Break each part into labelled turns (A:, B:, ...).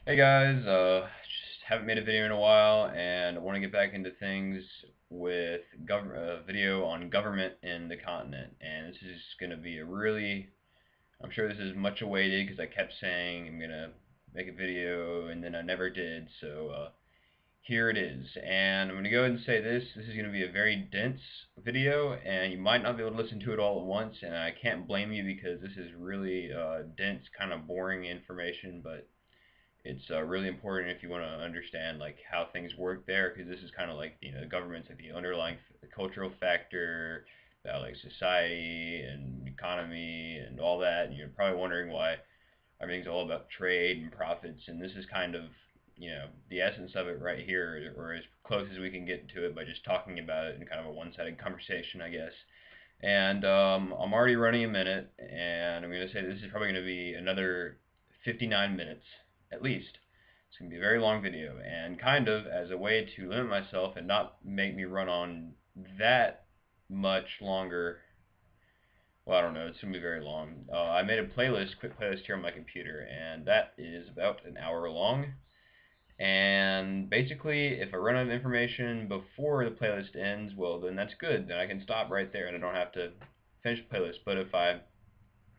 A: Hey guys, just haven't made a video in a while, and I want to get back into things with video on government in the continent. And this is going to be I'm sure this is much awaited because I kept saying I'm going to make a video and then I never did. So here it is. And I'm going to go ahead and say this is going to be a very dense video, and you might not be able to listen to it all at once, and I can't blame you because this is really dense, kind of boring information, but it's really important if you want to understand like how things work there, because this is kind of like the government's like the underlying cultural factor about like society and economy and all that. And you're probably wondering why everything's all about trade and profits, and this is kind of the essence of it right here, or as close as we can get to it by just talking about it in kind of a one-sided conversation, I guess. And I'm already running a minute, and I'm going to say this is probably going to be another 59 minutes at least. It's going to be a very long video, and kind of as a way to limit myself and not make me run on that much longer. Well, I don't know. It's going to be very long. I made a quick playlist here on my computer, and that is about an hour long. And basically, if I run out of information before the playlist ends, well, then that's good. Then I can stop right there, and I don't have to finish the playlist. But if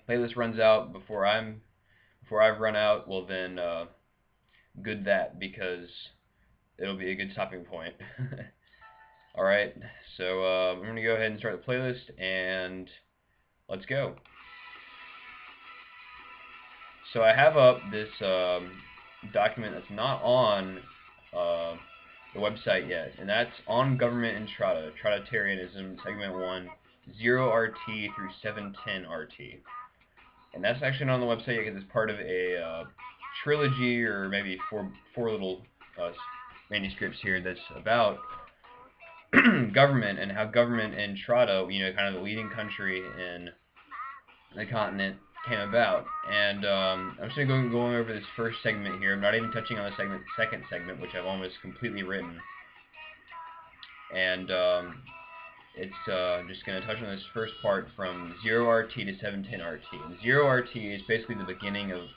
A: playlist runs out before I've run out, well then good that, because it'll be a good stopping point. All right, so I'm gonna go ahead and start the playlist, and let's go. So I have up this document that's not on uh, the website yet, and that's on government in Trada, Tradatarianism, segment 1, 0RT through 710RT. And that's actually not on the website yet because it's part of a trilogy, or maybe four little manuscripts here that's about government and how government in Trada, kind of the leading country in the continent, came about. And I'm just going over this first segment here. I'm not even touching on the second segment, which I've almost completely written. And it's just going to touch on this first part from 0RT to 710RT. And 0RT is basically the beginning of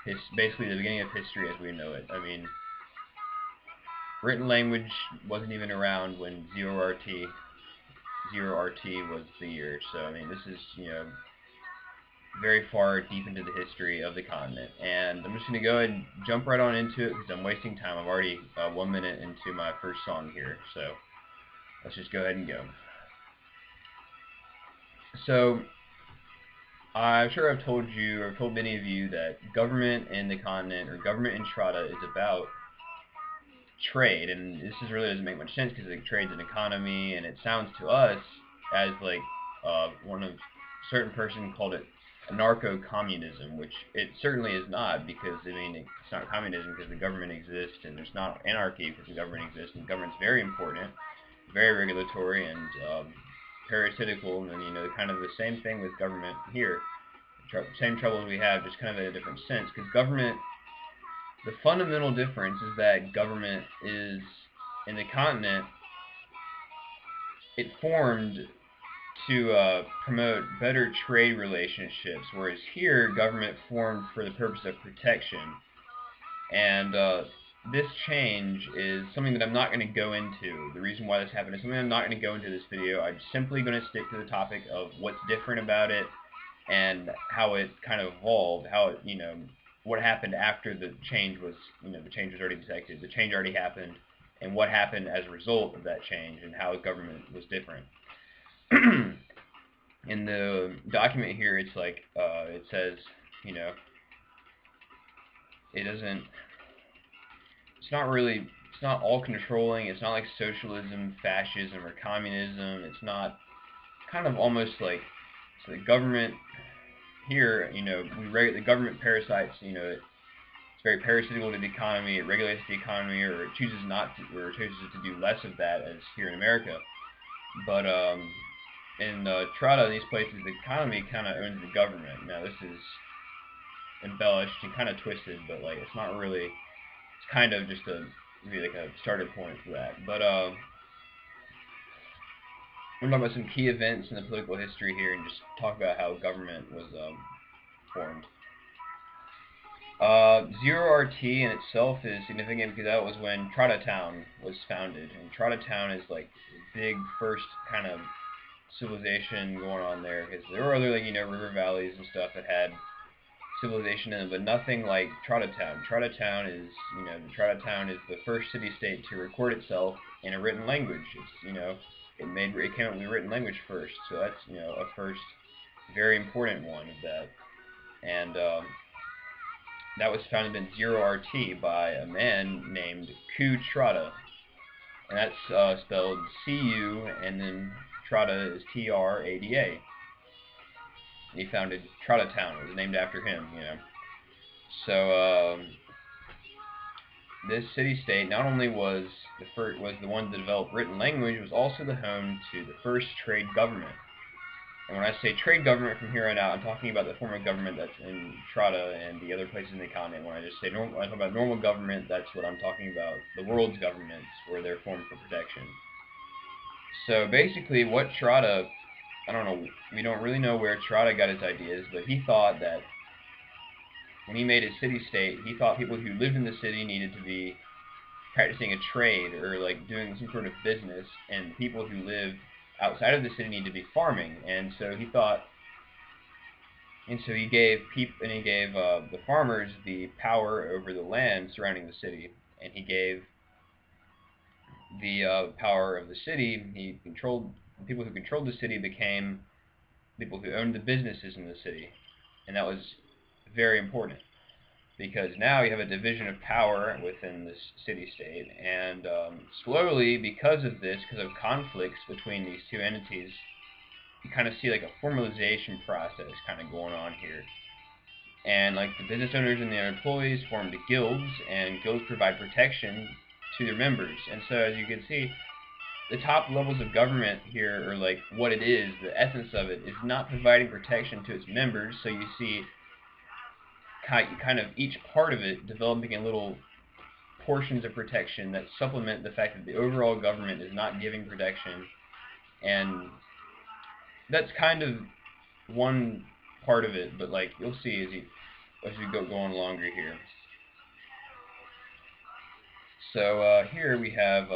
A: history as we know it. I mean, written language wasn't even around when 0RT was the year. So I mean, this is very far deep into the history of the continent. And I'm just going to go ahead and jump right on into it because I'm wasting time. I'm already 1 minute into my first song here, so let's just go ahead and go. So I'm sure I've told many of you that government in the continent, or government in Trada, is about trade, and this really doesn't make much sense because like trade's an economy, and it sounds to us as like one of certain person called it anarcho-communism, which it certainly is not, because I mean it's not communism because the government exists, and there's not anarchy because the government exists, and the government's very important, very regulatory, and parasitical, and kind of the same thing with government here. Same troubles we have, just kind of in a different sense, because the fundamental difference is that government is, in the continent, it formed to promote better trade relationships, whereas here, government formed for the purpose of protection. And this change is something that I'm not going to go into. The reason why this happened is something I'm not going to go into this video. I'm simply going to stick to the topic of what's different about it and how it kind of evolved, how it, what happened after the change was, the change was already detected, the change already happened, and what happened as a result of that change, and how government was different. In the document here, it's like, it says, it doesn't, it's not all controlling, it's not like socialism, fascism, or communism, it's not, kind of almost like, so the government here, the government parasites, it's very parasitical to the economy, it regulates the economy, or it chooses to do less of that, as here in America. But in Trada, these places, the economy kind of owns the government. Now this is embellished and kind of twisted, but like it's not really, it's kind of just maybe like a starting point for that. But we're talking about some key events in the political history here, and just talk about how government was formed. Zero RT in itself is significant because that was when Trada-town was founded, and Trada-town is like the big first kind of civilization going on there, because there were other, like, river valleys and stuff that had civilization in them, but nothing like Trada-town. Trada-town is, Trada-town is the first city-state to record itself in a written language. It's, it came up with a written language first, so that's, a first very important one of that. And that was founded in Zero RT by a man named Trada, and that's spelled C-U, and then Trada is Trada. And he founded Trada-town. It was named after him, So this city-state not only was the one to develop written language, it was also the home to the first trade government. And when I say trade government from here on out, I'm talking about the form of government that's in Trada and the other places in the continent. When I talk about normal government, that's what I'm talking about. The world's governments, where they're formed for protection. So basically, what Trada, I don't know, we don't really know where Trada got his ideas, but he thought that when he made his city-state, he thought people who lived in the city needed to be practicing a trade or like doing some sort of business, and people who lived outside of the city need to be farming. And so he thought, and so he gave the farmers the power over the land surrounding the city, and he gave the power of the city. He controlled the people who controlled the city became people who owned the businesses in the city, and that was very important, because now you have a division of power within this city-state, and slowly, because of this, because of conflicts between these two entities, you kind of see like a formalization process kind of going on here. And like the business owners and their employees formed guilds, and guilds provide protection to their members. And so, as you can see, the top levels of government here, or like what it is, the essence of it, is not providing protection to its members. So you see kind of each part of it developing in little portions of protection that supplement the fact that the overall government is not giving protection. And that's kind of one part of it, but like you'll see as we go on longer here. So here we have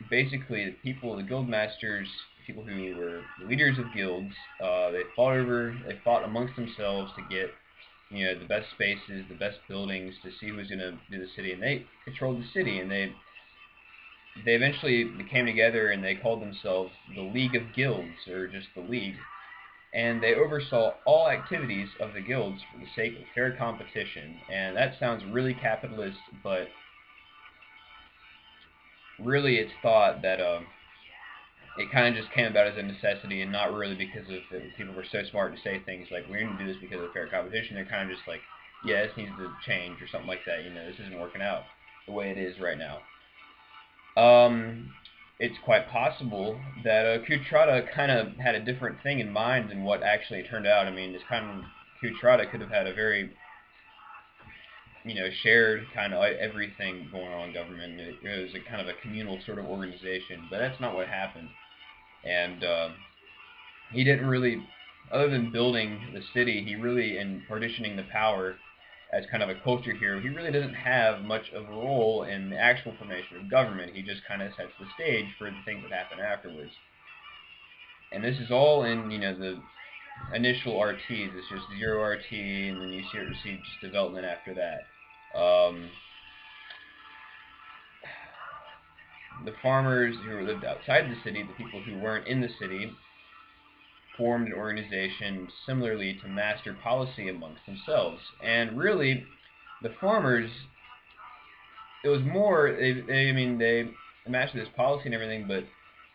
A: basically the people, the guild masters, people who were leaders of guilds. They fought amongst themselves to get the best spaces, the best buildings, to see who was going to do the city, and they controlled the city, and they eventually came together and they called themselves the League of Guilds, or just the League, and they oversaw all activities of the guilds for the sake of fair competition. And that sounds really capitalist, but really it's thought that it kind of just came about as a necessity, and not really because of people were so smart to say things like, we're going to do this because of fair competition. They're kind of just like, yeah, this needs to change or something like that. This isn't working out the way it is right now. It's quite possible that Trada kind of had a different thing in mind than what actually turned out. I mean, this kind of Trada could have had a very shared kind of everything going on in government. It was a kind of a communal sort of organization, but that's not what happened. And he didn't really, other than building the city, and partitioning the power as kind of a culture hero, he really doesn't have much of a role in the actual formation of government. He just kind of sets the stage for the things that happen afterwards. And this is all in, the initial RTs. It's just zero RT, and then you see just development after that. The farmers who lived outside the city, the people who weren't in the city, formed an organization similarly to master policy amongst themselves. And really, the farmers, it was more, they mastered this policy and everything, but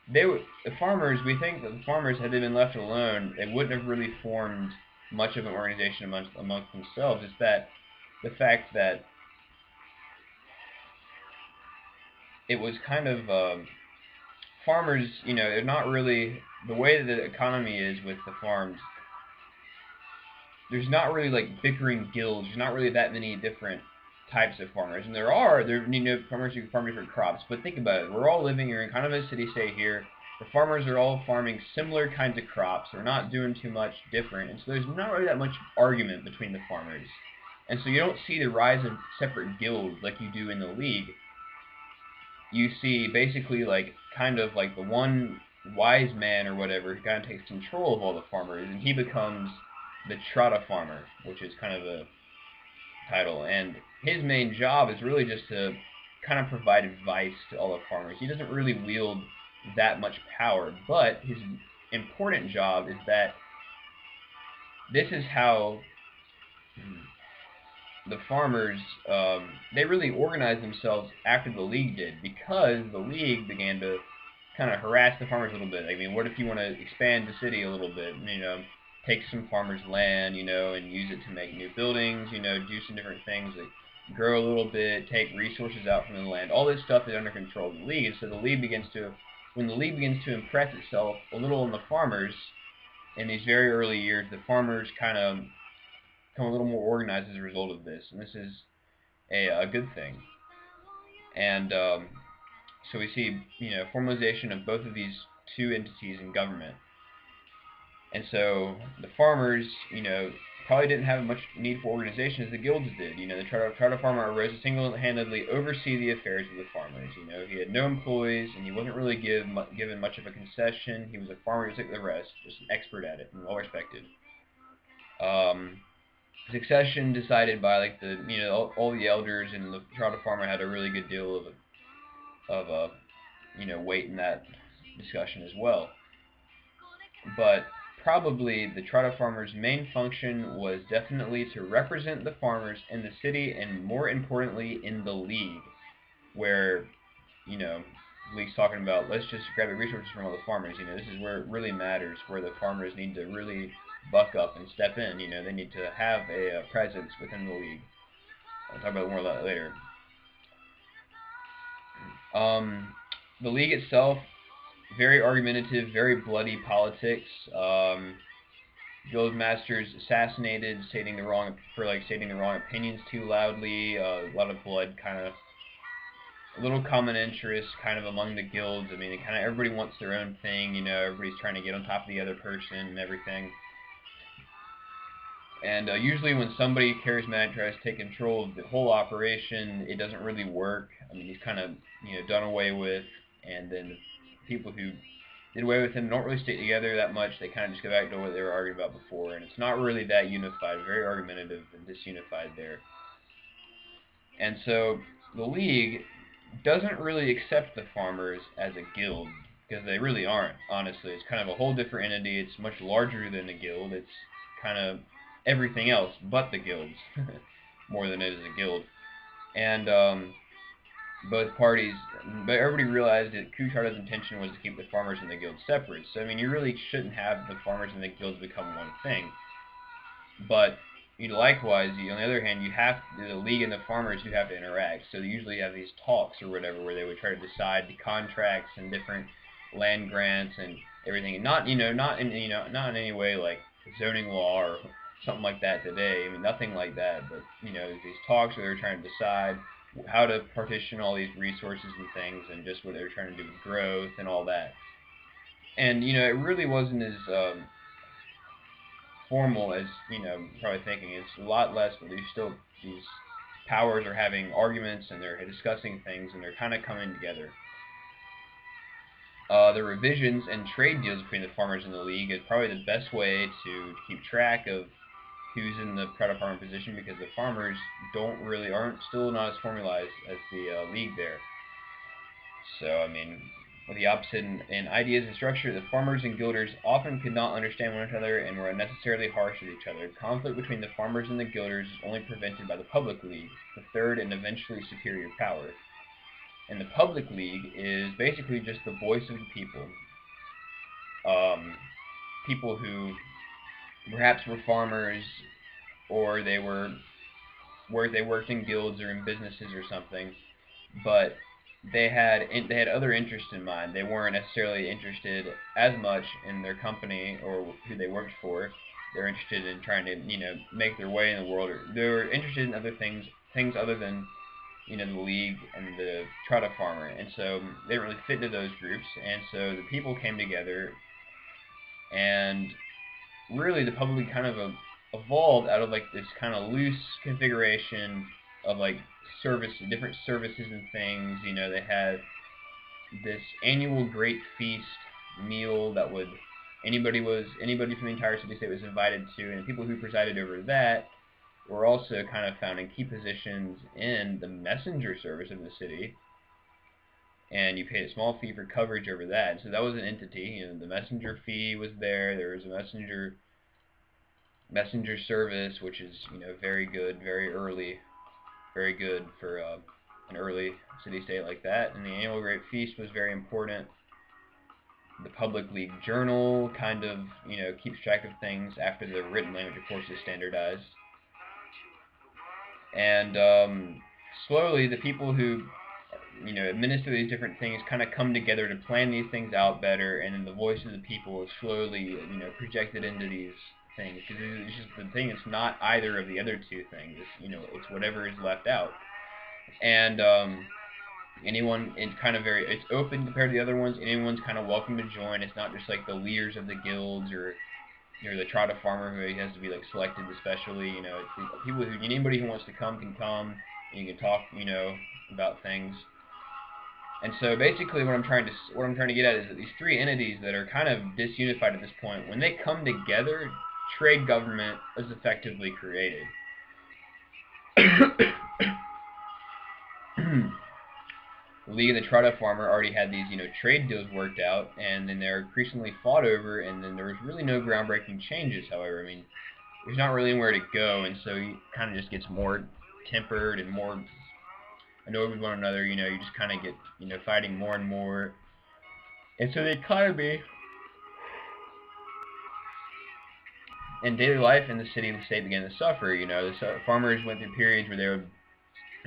A: we think that the farmers, had they been left alone, they wouldn't have really formed much of an organization amongst themselves. It's that the fact that it was kind of farmers, they're not really, the way that the economy is with the farms, there's not really like bickering guilds. There's not really that many different types of farmers, and there farmers who farm different crops. But think about it: we're all living here in kind of a city-state here. The farmers are all farming similar kinds of crops. They're not doing too much different, and so there's not really that much argument between the farmers. And so you don't see the rise of separate guilds like you do in the League. You see basically like kind of like the one wise man or whatever who kind of takes control of all the farmers, and he becomes the Trada farmer, which is kind of a title. And his main job is really just to kind of provide advice to all the farmers. He doesn't really wield that much power, but his important job is that this is how the farmers, they really organized themselves after the League did, because the League began to kind of harass the farmers a little bit. I mean, what if you want to expand the city a little bit, take some farmers' land, and use it to make new buildings, do some different things, like grow a little bit, take resources out from the land. All this stuff is under control of the League. So the League begins to, when the League begins to impress itself a little on the farmers in these very early years, the farmers kind of become a little more organized as a result of this, and this is a good thing. And so we see, formalization of both of these two entities in government. And so the farmers, probably didn't have much need for organization as the guilds did. The Trada farmer arose to single-handedly oversee the affairs of the farmers. He had no employees, and he wasn't really given much of a concession. He was a farmer just like the rest, just an expert at it and well respected. Succession decided by like all the elders, and the Trada farmer had a really good deal of weight in that discussion as well. But probably the Trada farmer's main function was definitely to represent the farmers in the city, and more importantly in the League, where the League's talking about, let's just grab the resources from all the farmers. This is where it really matters, where the farmers need to really buck up and step in. They need to have a presence within the League. I'll talk about more about that later. The League itself, very argumentative, very bloody politics. Guild masters assassinated, stating the wrong opinions too loudly. A lot of blood, kind of a little common interest kind of among the guilds. I mean, everybody wants their own thing. Everybody's trying to get on top of the other person and everything. And usually when somebody charismatic tries to take control of the whole operation, it doesn't really work. I mean, he's kind of done away with, and then the people who did away with him don't really stay together that much. They kind of just go back to what they were arguing about before, and it's not really that unified. Very argumentative and disunified there. And so the League doesn't really accept the farmers as a guild, because they really aren't, honestly. It's kind of a whole different entity. It's much larger than a guild. It's kind of everything else but the guilds, more than it is a guild. And both parties, but everybody realized that Trada's intention was to keep the farmers and the guilds separate. So I mean, you really shouldn't have the farmers and the guilds become one thing. But likewise, on the other hand, you have the League and the farmers who have to interact. So they usually have these talks or whatever, where they would try to decide the contracts and different land grants and everything. And not in any way like zoning law or something like that today. I mean, nothing like that. But these talks where they're trying to decide how to partition all these resources and things, and just what they're trying to do with growth and all that. And it really wasn't as formal as probably thinking. It's a lot less, but these powers are having arguments, and they're discussing things, and they're kind of coming together. The revisions and trade deals between the farmers and the League is probably the best way to keep track of who's in the Trada farmer position, because the farmers aren't still not as formalized as the League there. So I mean, with the opposite in ideas and structure, the farmers and guilders often could not understand one another and were unnecessarily harsh with each other. Conflict between the farmers and the guilders is only prevented by the public League, the third and eventually superior power. And the public League is basically just the voice of the people. People who perhaps were farmers, or they worked in guilds or in businesses or something, but they had other interests in mind. They weren't necessarily interested as much in their company or who they worked for. They're interested in trying to make their way in the world, or they were interested in other things other than the League and the Trada farmer. And so they didn't really fit into those groups, and so the people came together, and really the public kind of evolved out of like this kind of loose configuration of like different services and things. You know, they had this annual great feast meal that would anybody from the entire city-state was invited to, and people who presided over that were also kind of found in key positions in the messenger service of the city, and you paid a small fee for coverage over that. So that was an entity. You know, the messenger fee was there. There was a messenger service, which is, you know, very good, very good for an early city-state like that. And the annual great feast was very important. The Public League Journal kind of, you know, keeps track of things after the written language, of course, is standardized. And slowly, the people who, you know, administer these different things kind of come together to plan these things out better, and then the voice of the people is slowly, you know, projected into these things. Because it's just the thing, it's not either of the other two things. It's, you know, it's whatever is left out. And it's open compared to the other ones. Anyone's kind of welcome to join. It's not just like the leaders of the guilds or, you know, the Trada farmer who has to be like selected especially. You know, it's anybody who wants to come can come, and you can talk, you know, about things. And so basically what I'm trying to get at is that these three entities that are kind of disunified at this point, when they come together, trade government is effectively created. The League of the Trada Farmer already had these, you know, trade deals worked out, and then they're increasingly fought over, and then there was really no groundbreaking changes, however. I mean, there's not really anywhere to go, and so it kind of just gets more tempered and more annoyed with one another. You know, you just kind of get, you know, fighting more and more. And so the economy and daily life in the city-state began to suffer. You know, the farmers went through periods where they would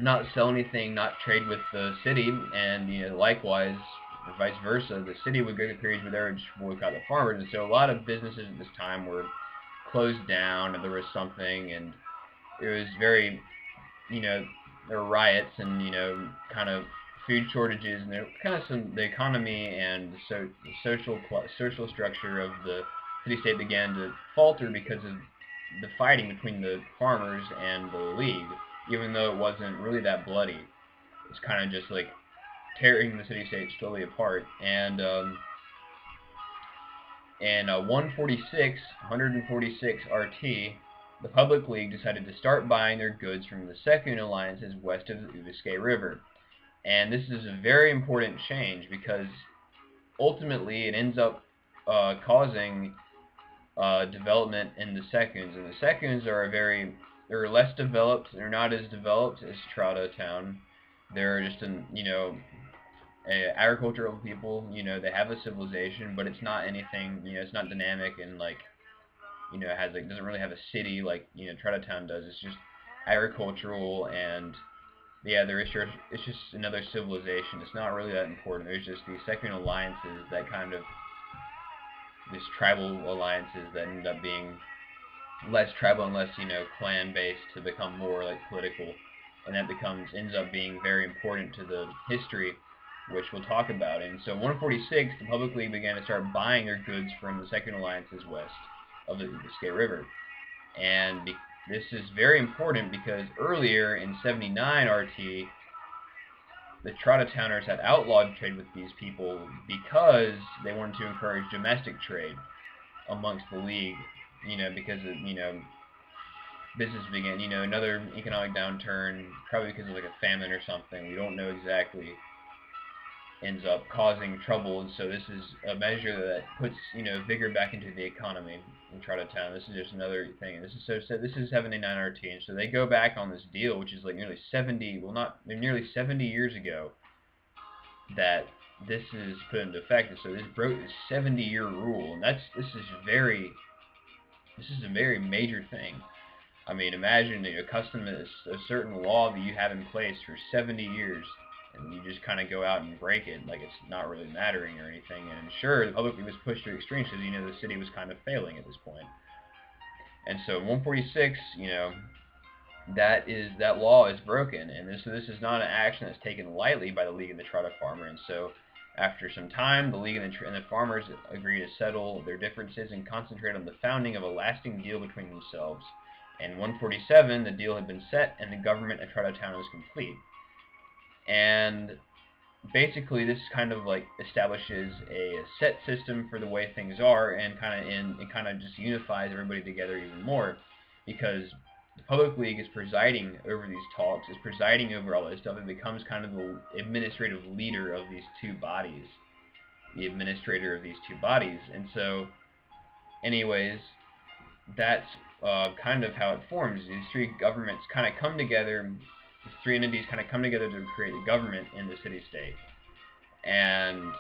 A: not sell anything, not trade with the city, and, you know, likewise, or vice versa, the city would go through periods where they would just boycott the farmers. And so a lot of businesses at this time were closed down, and there was something, and it was very, you know, there were riots and, you know, kind of food shortages, and there kind of the economy and the social structure of the city-state began to falter because of the fighting between the farmers and the League. Even though it wasn't really that bloody, it's kind of just like tearing the city-state slowly apart. And in 146 RT, the Public League decided to start buying their goods from the Second Alliances west of the Inkscape River. And this is a very important change because ultimately it ends up causing development in the Seconds. And the Seconds are they're less developed. They're not as developed as Trada-town. They're just you know, agricultural people. You know, they have a civilization, but it's not anything. You know, it's not dynamic and like, you know, it doesn't really have a city like, you know, Trada-town does. It's just agricultural, and yeah, it's just another civilization. It's not really that important. There's just these second alliances that kind of these tribal alliances that end up being less tribal and less, you know, clan-based to become more like political, and that ends up being very important to the history, which we'll talk about. And so 146, the Public League began to start buying their goods from the Second Alliances west of the Inkscape River. And this is very important because earlier in 79 RT, the Trada-towners had outlawed trade with these people because they wanted to encourage domestic trade amongst the League. You know, because of, you know, business began, you know, another economic downturn, probably because of like a famine or something. We don't know exactly. Ends up causing trouble, and so this is a measure that puts, you know, vigor back into the economy in Trada-town. This is just another thing. And this is 79 RT, and so they go back on this deal, which is like nearly 70, nearly 70 years ago that this is put into effect. And so this broke this 70-year rule, and this is a very major thing. I mean, imagine that you're accustomed to a certain law that you have in place for 70 years, and you just kind of go out and break it like it's not really mattering or anything. And sure, the Public League was pushed to extremes because, you know, the city was kind of failing at this point. And so 146, you know, that law is broken, and this is not an action that's taken lightly by the League and the Trada Farmer. And so After some time, the League and the farmers agree to settle their differences and concentrate on the founding of a lasting deal between themselves. In 147, the deal had been set, and the government of Trada-town was complete. And basically, this kind of like establishes a set system for the way things are, and kind of just unifies everybody together even more, because the Public League is presiding over these talks, is presiding over all this stuff, and becomes kind of the administrative leader of these two bodies, the administrator of these two bodies. And so, anyways, that's kind of how it forms. These three governments kind of come together, these three entities kind of come together to create a government in the city-state. And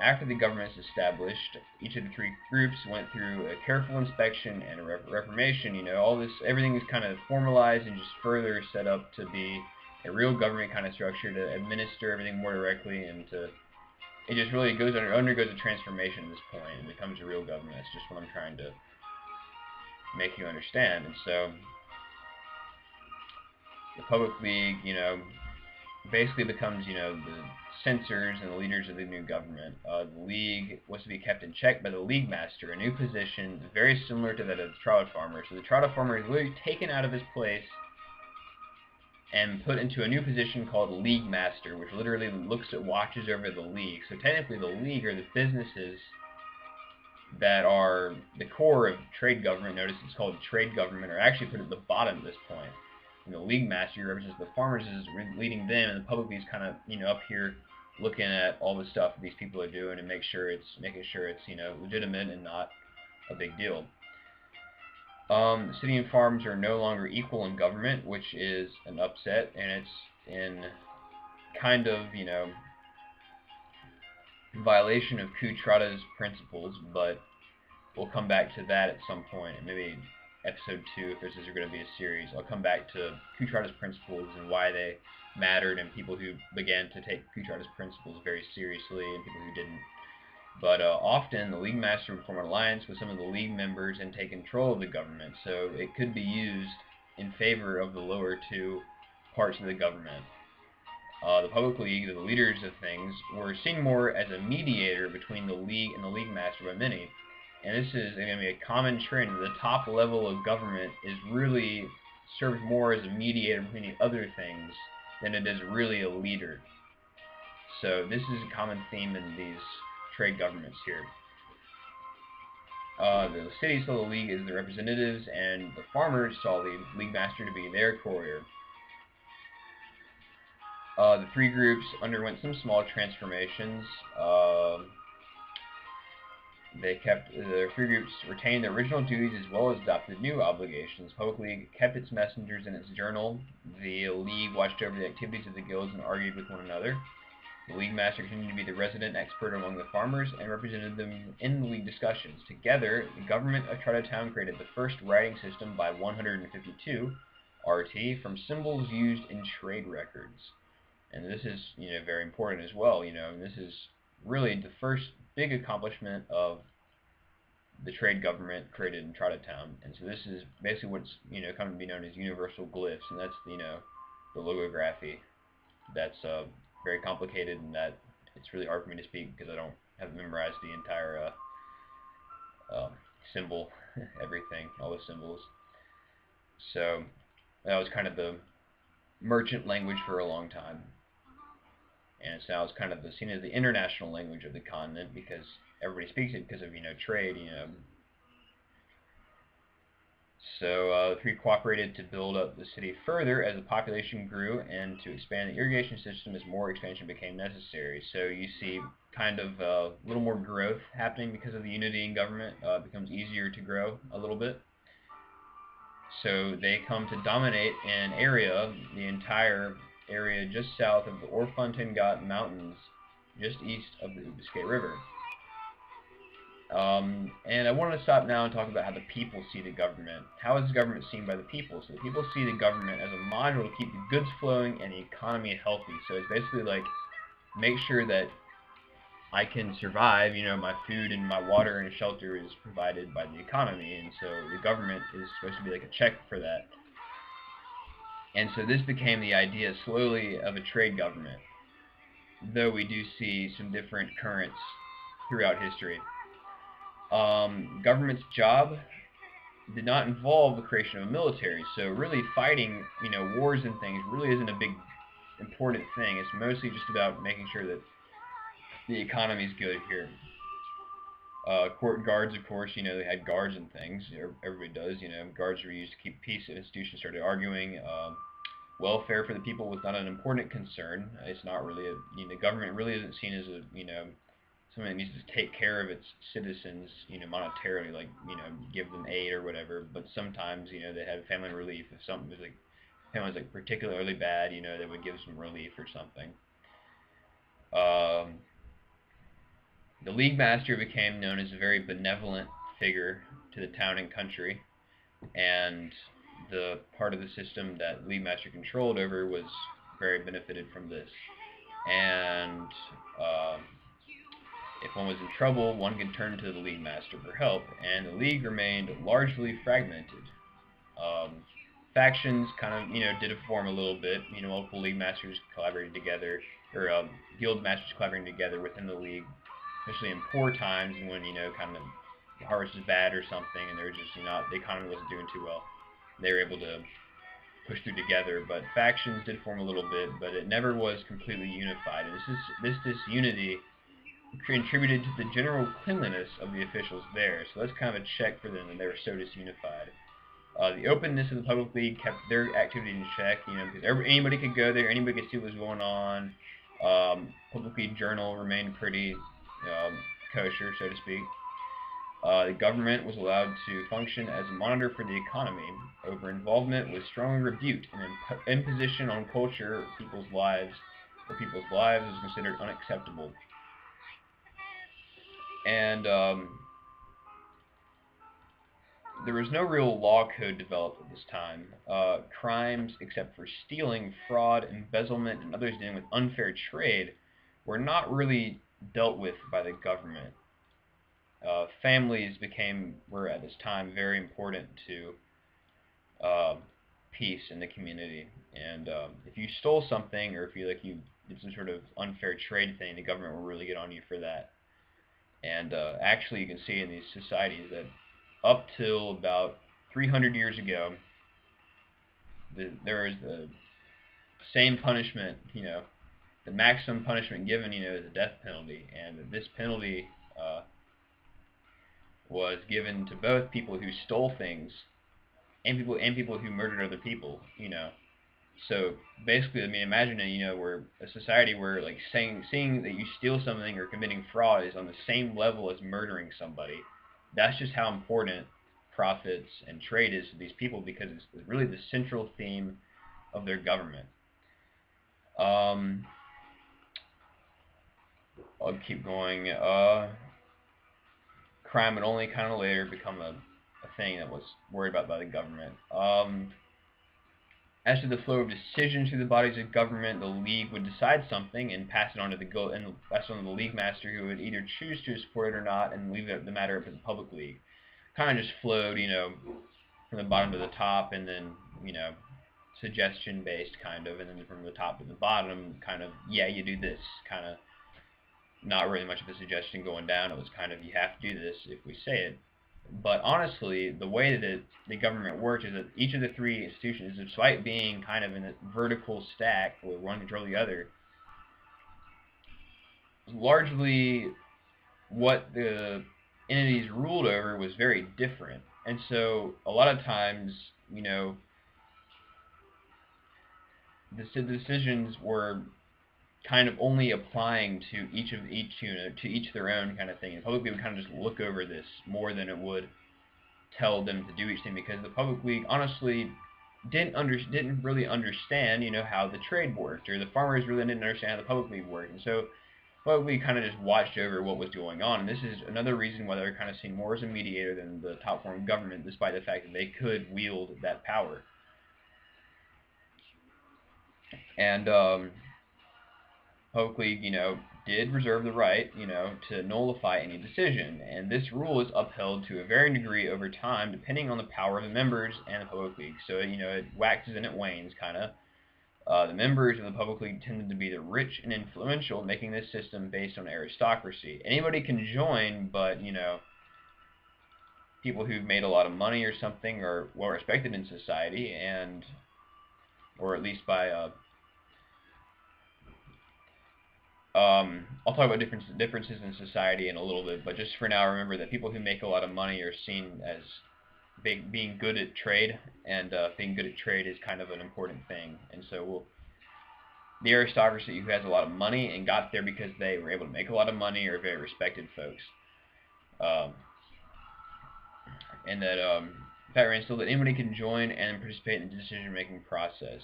A: after the government is established, each of the three groups went through a careful inspection and a reformation. You know, all this, everything is kind of formalized and just further set up to be a real government kind of structure to administer everything more directly, and it just really undergoes a transformation at this point and becomes a real government. That's just what I'm trying to make you understand. And so the Public League, you know, basically becomes, you know, the censors and the leaders of the new government. The League was to be kept in check by the League Master, a new position very similar to that of the Trada Farmer. So the Trada Farmer is literally taken out of his place and put into a new position called League Master, which literally watches over the League. So technically the League are the businesses that are the core of trade government. Notice it's called trade government, or actually put at the bottom at this point. And the League Master, who represents the farmers, is leading them, and the Public League is kind of, you know, up here looking at all the stuff these people are doing and making sure it's you know, legitimate and not a big deal. The city and farms are no longer equal in government, which is an upset, and it's in kind of, you know, violation of Trada's principles, but we'll come back to that at some point, maybe episode 2, if this is going to be a series. I'll come back to Trada's principles and why they mattered, and people who began to take Trada's principles very seriously and people who didn't. But often the League Master would form an alliance with some of the League members and take control of the government, so it could be used in favor of the lower two parts of the government. The Public League, the leaders of things, were seen more as a mediator between the League and the League Master by many. And this is going to be a common trend. The top level of government is really serves more as a mediator between the other things than it is really a leader. So this is a common theme in these trade governments here. The city saw the League as the representatives, and the farmers saw the League Master to be their courier. The three groups underwent some small transformations. The three groups retained their original duties as well as adopted new obligations. The Public League kept its messengers in its journal. The League watched over the activities of the guilds and argued with one another. The League Master continued to be the resident expert among the farmers and represented them in the League discussions. Together, the government of Trada-town created the first writing system by 152 RT from symbols used in trade records. And this is, you know, very important as well. You know, and this is really the first big accomplishment of the trade government created in Trada-town. And so this is basically what's, you know, come to be known as universal glyphs, and that's, you know, the logography. That's very complicated, and that it's really hard for me to speak because I don't have memorized the entire symbol, everything, all the symbols. So that was kind of the merchant language for a long time. And it's now kind of seen as the international language of the continent because everybody speaks it because of, you know, trade, you know. So the three cooperated to build up the city further as the population grew and to expand the irrigation system as more expansion became necessary. So you see kind of a little more growth happening because of the unity in government. It becomes easier to grow a little bit. So they come to dominate an area, the entire area just south of the Orfontengat Mountains, just east of the Biscay River. And I want to stop now and talk about how the people see the government. How is the government seen by the people? So the people see the government as a module to keep the goods flowing and the economy healthy. So it's basically like, make sure that I can survive, you know, my food and my water and shelter is provided by the economy, and so the government is supposed to be like a check for that. And so this became the idea slowly of a trade government. though we do see some different currents throughout history. Government's job did not involve the creation of a military, so really fighting, wars and things really isn't a big important thing. It's mostly just about making sure that the economy is good here. Court guards, of course, they had guards and things. Everybody does, guards were used to keep peace if institutions started arguing. Welfare for the people was not an important concern. It's not really the government really isn't seen as a, something that needs to take care of its citizens, monetarily, like, give them aid or whatever. But sometimes, they had family relief. If something was family was particularly bad, they would give some relief or something. The League Master became known as a very benevolent figure to the town and country, and the part of the system that League Master controlled over was very benefited from this. And if one was in trouble, one could turn to the League Master for help, and the League remained largely fragmented. Factions kind of, did form a little bit. Multiple League Masters collaborated together, or Guild Masters collaborating together within the League, especially in poor times and when, kind of the harvest is bad or something, and they're just, the economy wasn't doing too well. They were able to push through together, but factions did form a little bit, but it never was completely unified. And this disunity contributed to the general cleanliness of the officials there, so that's kind of a check for them that they were so disunified. The openness of the Public League kept their activity in check, because anybody could go there, anybody could see what was going on. Public League Journal remained pretty kosher, so to speak. The government was allowed to function as a monitor for the economy. Over-involvement was strongly rebuked, and imposition on culture or people's lives was considered unacceptable. And there was no real law code developed at this time. Crimes, except for stealing, fraud, embezzlement, and others dealing with unfair trade, were not really dealt with by the government. Families were at this time very important to peace in the community. And if you stole something, or if you did some sort of unfair trade thing, the government will really get on you for that. And actually, you can see in these societies that up till about 300 years ago, there was the same punishment, the maximum punishment given, is a death penalty, and this penalty was given to both people who stole things and people who murdered other people, So basically, imagine where a society where seeing that you steal something or committing fraud is on the same level as murdering somebody. That's just how important profits and trade is to these people, because it's really the central theme of their government. I'll keep going. Crime would only kind of later become a thing that was worried about by the government. As to the flow of decisions through the bodies of government, the League would decide something and pass it on to the League Master, who would either choose to support it or not, and leave the matter up to the Public League. Kind of just flowed, from the bottom to the top, and then, suggestion-based kind of, and then from the top to the bottom, kind of, yeah, you do this, kind of, not really much of a suggestion going down. It was kind of, you have to do this if we say it. But honestly, the way that the government worked is that each of the three institutions, despite being kind of in a vertical stack where one controls the other, largely what the entities ruled over was very different. And so a lot of times, the decisions were kind of only applying to each their own kind of thing. And the Public League would kind of just look over this more than it would tell them to do each thing, because the Public League honestly didn't really understand, how the trade worked, or the farmers really didn't understand how the Public League worked. And so the Public League kind of just watched over what was going on. And this is another reason why they're kind of seen more as a mediator than the top form of government, despite the fact that they could wield that power. And Public League, did reserve the right, to nullify any decision, and this rule is upheld to a varying degree over time, depending on the power of the members and the Public League. So, it waxes and it wanes, kind of. The members of the Public League tended to be the rich and influential, making this system based on aristocracy. Anybody can join, but, you know, people who've made a lot of money or something are well respected in society, and or at least by I'll talk about differences in society in a little bit, but just for now, remember that people who make a lot of money are seen as being good at trade, and being good at trade is kind of an important thing. And so the aristocracy who has a lot of money and got there because they were able to make a lot of money are very respected folks. And that that ran still that anybody can join and participate in the decision-making process.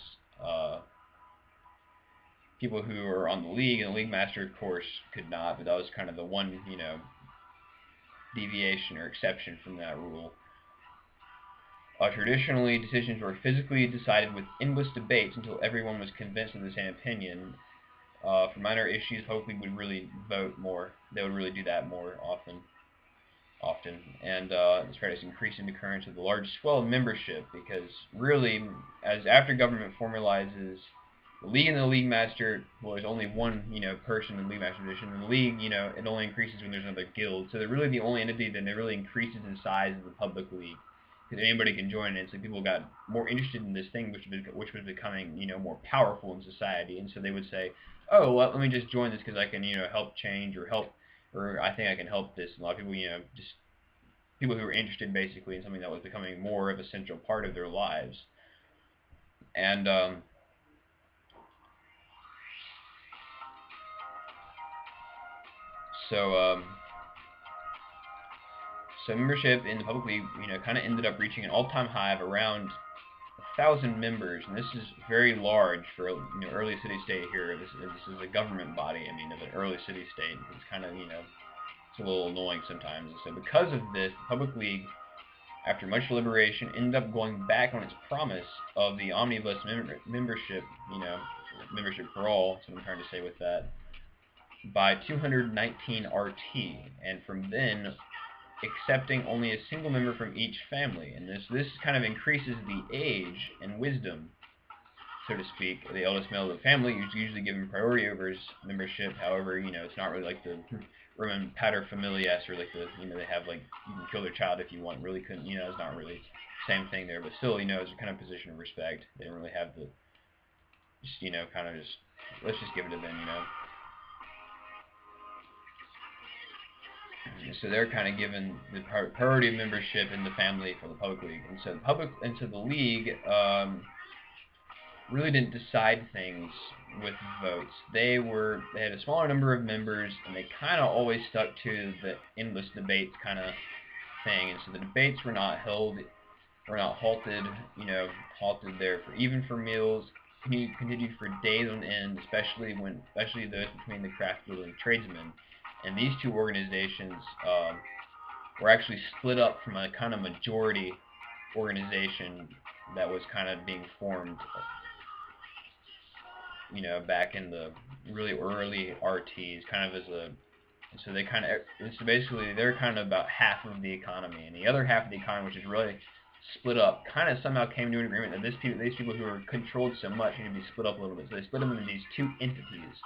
A: People who are on the league, and the league master, of course, could not, but that was kind of the one, you know, deviation or exception from that rule. Traditionally, decisions were physically decided with endless debates until everyone was convinced of the same opinion. For minor issues, hopefully would really vote more. They would really do that more often. And this practice increasing the occurrence of the large swell of membership, because really, as after government formalizes the league and the league master, well, there's only one, you know, person in the league master position. In the league, you know, it only increases when there's another guild. So they're really the only entity that really increases in size of the public league, because anybody can join it. So people got more interested in this thing, which was becoming, you know, more powerful in society. And so they would say, oh, well, let me just join this because I can, you know, help change or I think I can help this. And a lot of people, you know, just people who were interested basically in something that was becoming more of a central part of their lives. And so membership in the public league, you know, kind of ended up reaching an all-time high of around 1,000 members, and this is very large for, you know, early city-state here. This is a government body, I mean, of an early city-state. It's kind of, you know, it's a little annoying sometimes. And so because of this, the public league, after much deliberation, ended up going back on its promise of the omnibus membership, you know, membership for all. That's what I'm trying to say with that. By 219 RT, and from then accepting only a single member from each family. And this kind of increases the age and wisdom, so to speak. The eldest male of the family is usually given priority over his membership. However, you know, it's not really like the Roman paterfamilias, or like the, you know, they have like you can kill their child if you want. Really couldn't, you know, it's not really the same thing there, but still, you know, it's a kind of position of respect. They don't really have the, just, you know, kind of just, let's just give it to them, you know. So they're kind of given the priority of membership in the family for the public league, and so the league really didn't decide things with votes. They had a smaller number of members, and they kind of always stuck to the endless debates kind of thing. And so the debates were not halted, halted there even for meals. Continued for days on end, especially those between the craft guild and tradesmen. And these two organizations were actually split up from a kind of majority organization that was kind of being formed, you know, back in the really early RTs, kind of as a, so they kind of, so basically they're kind of about half of the economy, and the other half of the economy, which is really split up, kind of somehow came to an agreement that these people who were controlled so much need to be split up a little bit. So they split them into these two entities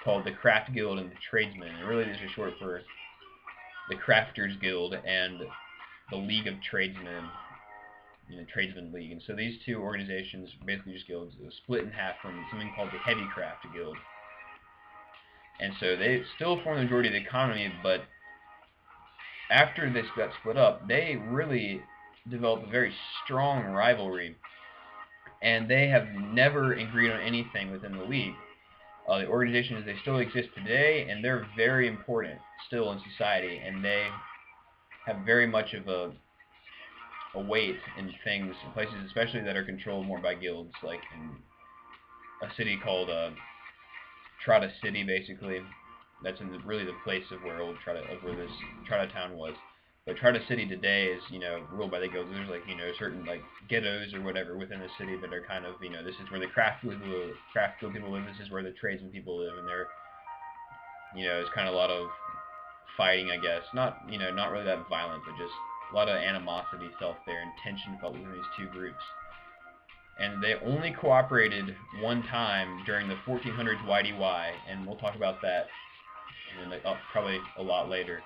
A: called the Craft Guild and the Tradesmen. And really these are short for the Crafters Guild and the League of Tradesmen, you know, Tradesmen League. And so these two organizations, basically just guilds, split in half from something called the Heavy Craft Guild. And so they still form the majority of the economy, but after this got split up, they really developed a very strong rivalry, and they have never agreed on anything within the league. The organizations, they still exist today, and they're very important still in society, and they have very much of a weight in things, in places especially that are controlled more by guilds, like in a city called Trada City, basically. That's in really the place of where this Trada-town was. But Trada City today is, you know, ruled by the guilds. There's like, you know, certain like ghettos or whatever within the city that are kind of, you know, this is where the craft guild people live. This is where the tradesmen people live, and they're, you know, it's kind of a lot of fighting, I guess. Not, you know, not really that violent, but just a lot of animosity felt there and tension felt within these two groups. and they only cooperated one time during the 1400s YDY, and we'll talk about that in probably a lot later.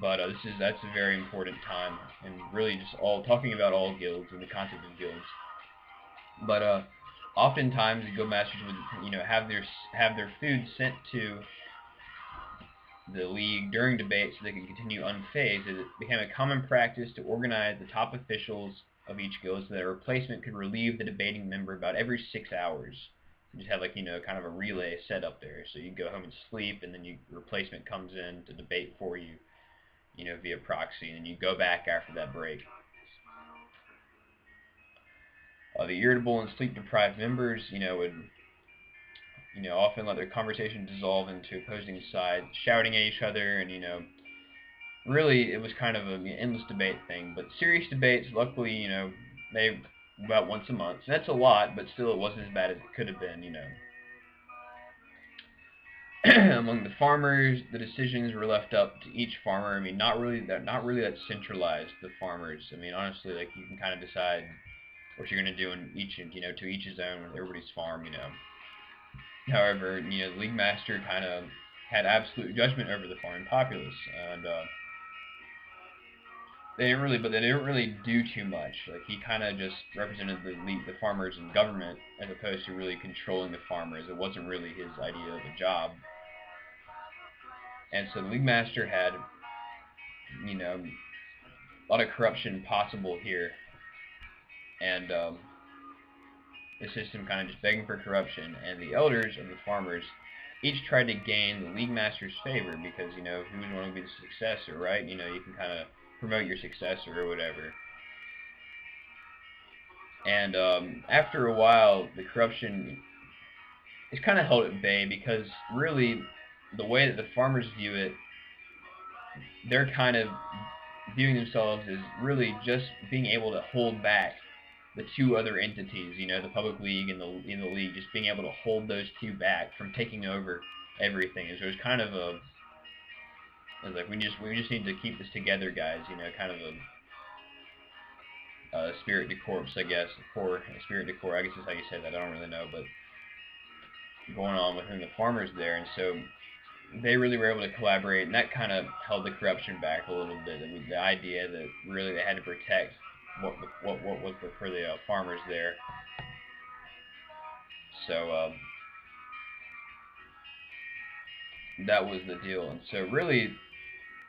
A: But that's a very important time, and really just talking about all guilds and the concept of guilds. But oftentimes the guildmasters would have their food sent to the league during debate so they could continue unfazed. It became a common practice to organize the top officials of each guild so that a replacement could relieve the debating member about every 6 hours. You just have kind of a relay set up there, so you go home and sleep, and then your replacement comes in to debate for you, via proxy, and then you go back after that break. The irritable and sleep-deprived members, would often let their conversation dissolve into opposing sides, shouting at each other, and really it was kind of an endless debate thing. But serious debates, luckily, they about once a month. That's a lot, but still it wasn't as bad as it could have been, Among the farmers, the decisions were left up to each farmer. I mean, not really that centralized, the farmers. I mean, honestly, like, you can kind of decide what you're going to do in each, to each his own with everybody's farm, However, the league master kind of had absolute judgment over the farming populace, and they didn't really do too much. Like, he kind of just represented the farmers and government, as opposed to really controlling the farmers. It wasn't really his idea of a job. And so the league master had, a lot of corruption possible here, and the system kind of just begging for corruption. And the elders of the farmers each tried to gain the league master's favor, because who's going to be the successor, right? You can kind of promote your successor or whatever. And after a while, the corruption is kind of held at bay, because really the way that the farmers view it, they're kind of viewing themselves as really just being able to hold back the two other entities, the public league and the league, just being able to hold those two back from taking over everything. And so it's kind of it's like, we just need to keep this together, guys. Kind of a spirit de corps, I guess, spirit de corps. I guess is how you say that. I don't really know, but going on within the farmers there, and so they really were able to collaborate, and that kind of held the corruption back a little bit. I mean, the idea that really they had to protect what was for the farmers there. So that was the deal. And so really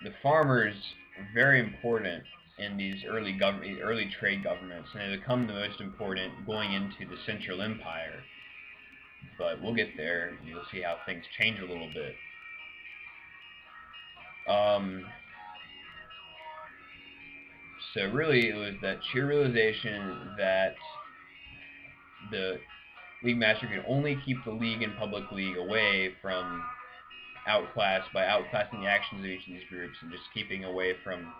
A: the farmers are very important in these early trade governments, and they become the most important going into the Central Empire. But we'll get there, and you'll see how things change a little bit. So really it was that sheer realization that the league master could only keep the league and public league away from outclassing the actions of each of these groups, and just keeping away from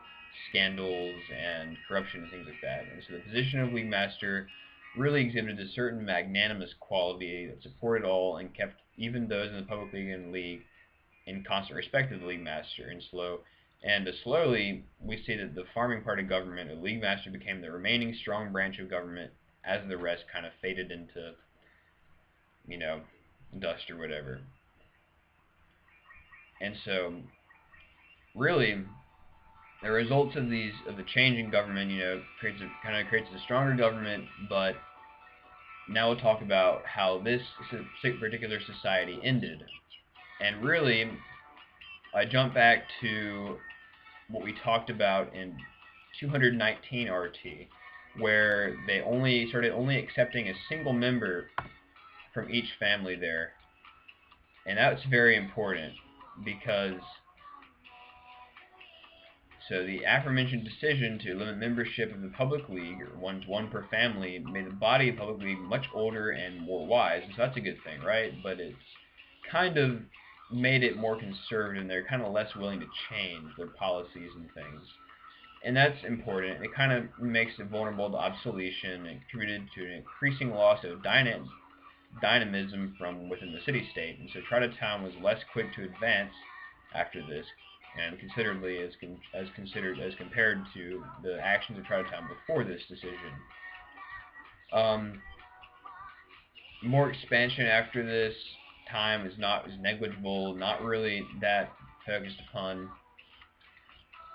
A: scandals and corruption and things like that. And so the position of league master really exhibited a certain magnanimous quality that supported all and kept even those in the public league and league in constant respect of the league master. And slowly we see that the farming part of government, the league master, became the remaining strong branch of government, as the rest kind of faded into, dust or whatever. And so really the results of the change in government, creates a stronger government. But now we'll talk about how this particular society ended. And really, I jump back to what we talked about in 219 RT, where they started only accepting a single member from each family there. And that's very important, because the aforementioned decision to limit membership of the public league, or one per family, made the body of the public league much older and more wise. And so that's a good thing, right? But it's kind of made it more conservative, and they're kind of less willing to change their policies and things. And that's important. It kind of makes it vulnerable to obsolescence, and contributed to an increasing loss of dynamism from within the city-state. And so Trada-town was less quick to advance after this, and considerably as compared to the actions of Trada-town before this decision. more expansion after this time is negligible, not really that focused upon,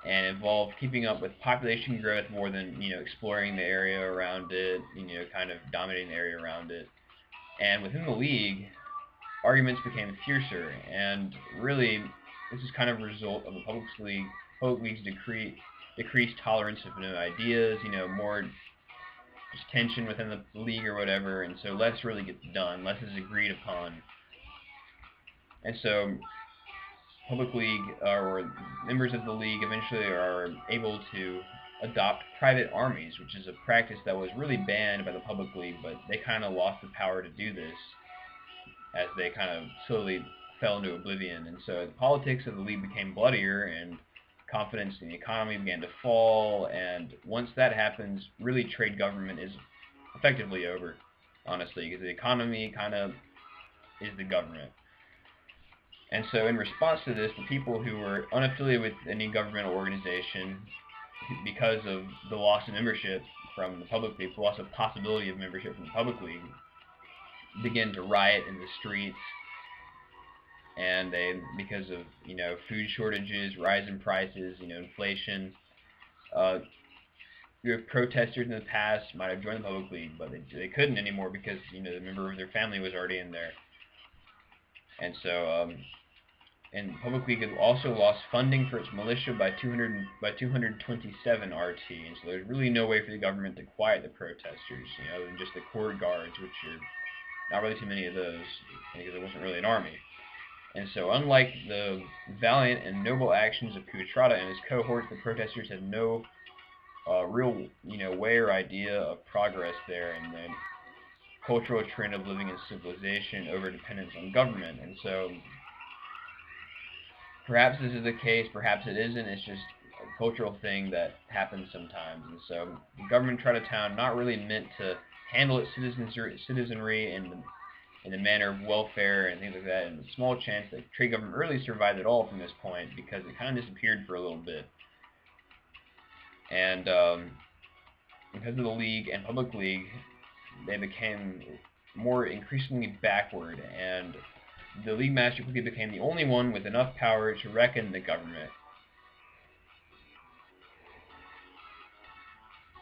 A: and involved keeping up with population growth more than, exploring the area around it, kind of dominating the area around it. And within the league, arguments became fiercer, and really this is kind of a result of the public league's decreased tolerance of new ideas, more just tension within the league or whatever, and so less really gets done, less is agreed upon. And so public league, or members of the league, eventually are able to adopt private armies, which is a practice that was really banned by the public league, but they kind of lost the power to do this as they kind of slowly fell into oblivion. And so the politics of the league became bloodier, and confidence in the economy began to fall, and once that happens, really trade government is effectively over, honestly, because the economy kind of is the government. And so in response to this, the people who were unaffiliated with any governmental organization, because of the loss of membership from the public league, the loss of possibility of membership from the public league, begin to riot in the streets. And they, because of, food shortages, rise in prices, inflation, your protesters in the past might have joined the public league, but they couldn't anymore because, the member of their family was already in there. And so, and the public league had also lost funding for its militia by 227 RT, and so there's really no way for the government to quiet the protesters, than just the court guards, which are not really too many of those, because there wasn't really an army. And so, unlike the valiant and noble actions of In Trada and his cohorts, the protesters had no real, way or idea of progress there, and the cultural trend of living in civilization over dependence on government. And so, perhaps this is the case, perhaps it isn't. It's just a cultural thing that happens sometimes. And so, the government Trada-town not really meant to handle its citizenry in the manner of welfare and things like that, and a small chance that trade government really survived at all from this point, because it kind of disappeared for a little bit. And because of the league and public league, they became more increasingly backward, and the league master quickly became the only one with enough power to reckon the government.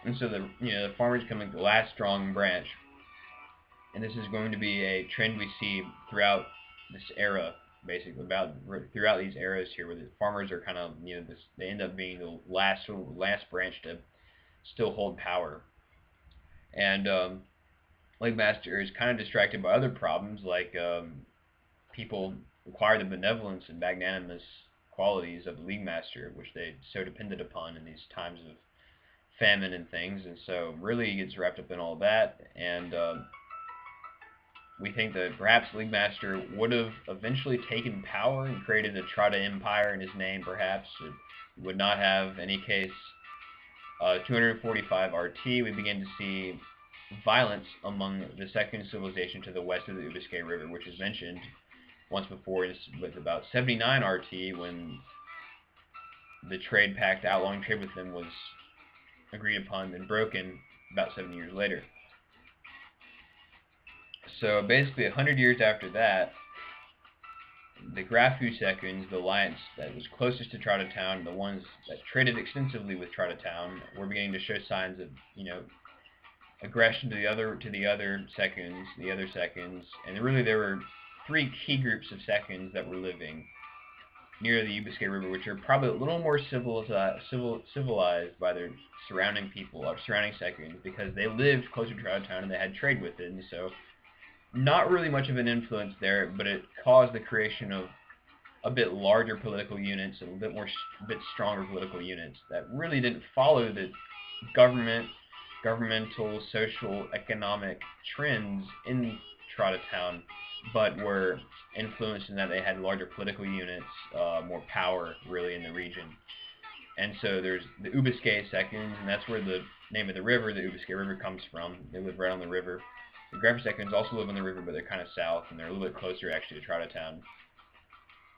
A: And so the farmers become like the last strong branch. And this is going to be a trend we see throughout this era, basically, throughout these eras here, where the farmers are kind of, they end up being the last branch to still hold power. And League Master is kind of distracted by other problems, like people acquire the benevolence and magnanimous qualities of the League Master, which they so depended upon in these times of famine and things, and so really he gets wrapped up in all that. And we think that perhaps League Master would have eventually taken power and created a Trada Empire in his name, perhaps. It would not have, in any case. 245 RT, we begin to see violence among the second civilization to the west of the Ubiskay River, which is mentioned once before, with about 79 RT, when the trade pact, outlawing trade with them, was agreed upon and broken about 7 years later. So basically 100 years after that, the Grafu seconds, the alliance that was closest to Trada-town, the ones that traded extensively with Trada-town, were beginning to show signs of, aggression to the other seconds, and really there were three key groups of seconds that were living near the Ubiskay River, which are probably a little more civilized by their surrounding people, or surrounding seconds, because they lived closer to Trada-town and they had trade with it, and so not really much of an influence there, but it caused the creation of a bit larger political units, a bit stronger political units that really didn't follow the governmental, social, economic trends in Trada-town, but were influenced in that they had larger political units, more power really in the region. And so there's the Ubiskay seconds, and that's where the name of the river, the Ubiskay River, comes from. They live right on the river. The Grafu seconds also live on the river, but they're kind of south, and they're a little bit closer actually to Trada-town.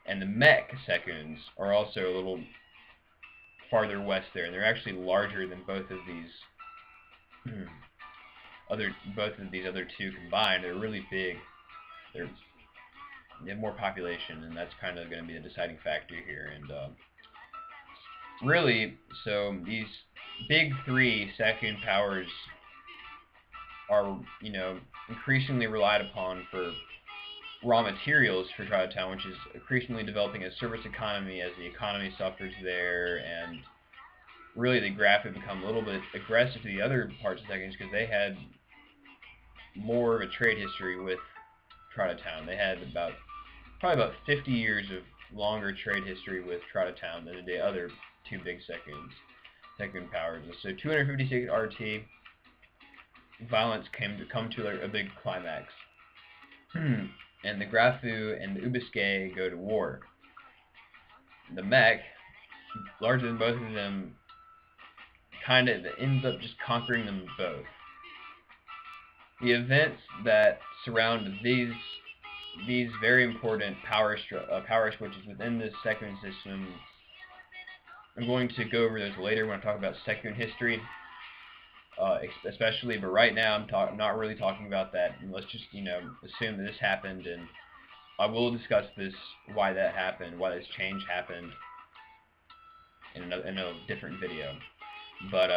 A: And the Mech seconds are also a little farther west there, and they're actually larger than both of these both of these other two combined, they're really big. They have more population, and that's kind of going to be the deciding factor here. And really, so these big three second powers are, you know, increasingly relied upon for raw materials for Trada-town, which is increasingly developing a service economy as the economy suffers there, and really the graph had become a little bit aggressive to the other parts of seconds because they had more of a trade history with Trada-town. They had probably about 50 years of longer trade history with Trada-town than the other two big second powers. So 256 RT, violence come to a big climax. And the Grafu and the Ubiske go to war. The mech, larger than both of them, kind of ends up just conquering them both. The events that surround these very important power switches within this second system, I'm going to go over those later when I talk about second history, especially. But right now, I'm not really talking about that. And let's just, you know, assume that this happened, and I will discuss why that happened, why this change happened, in a different video. But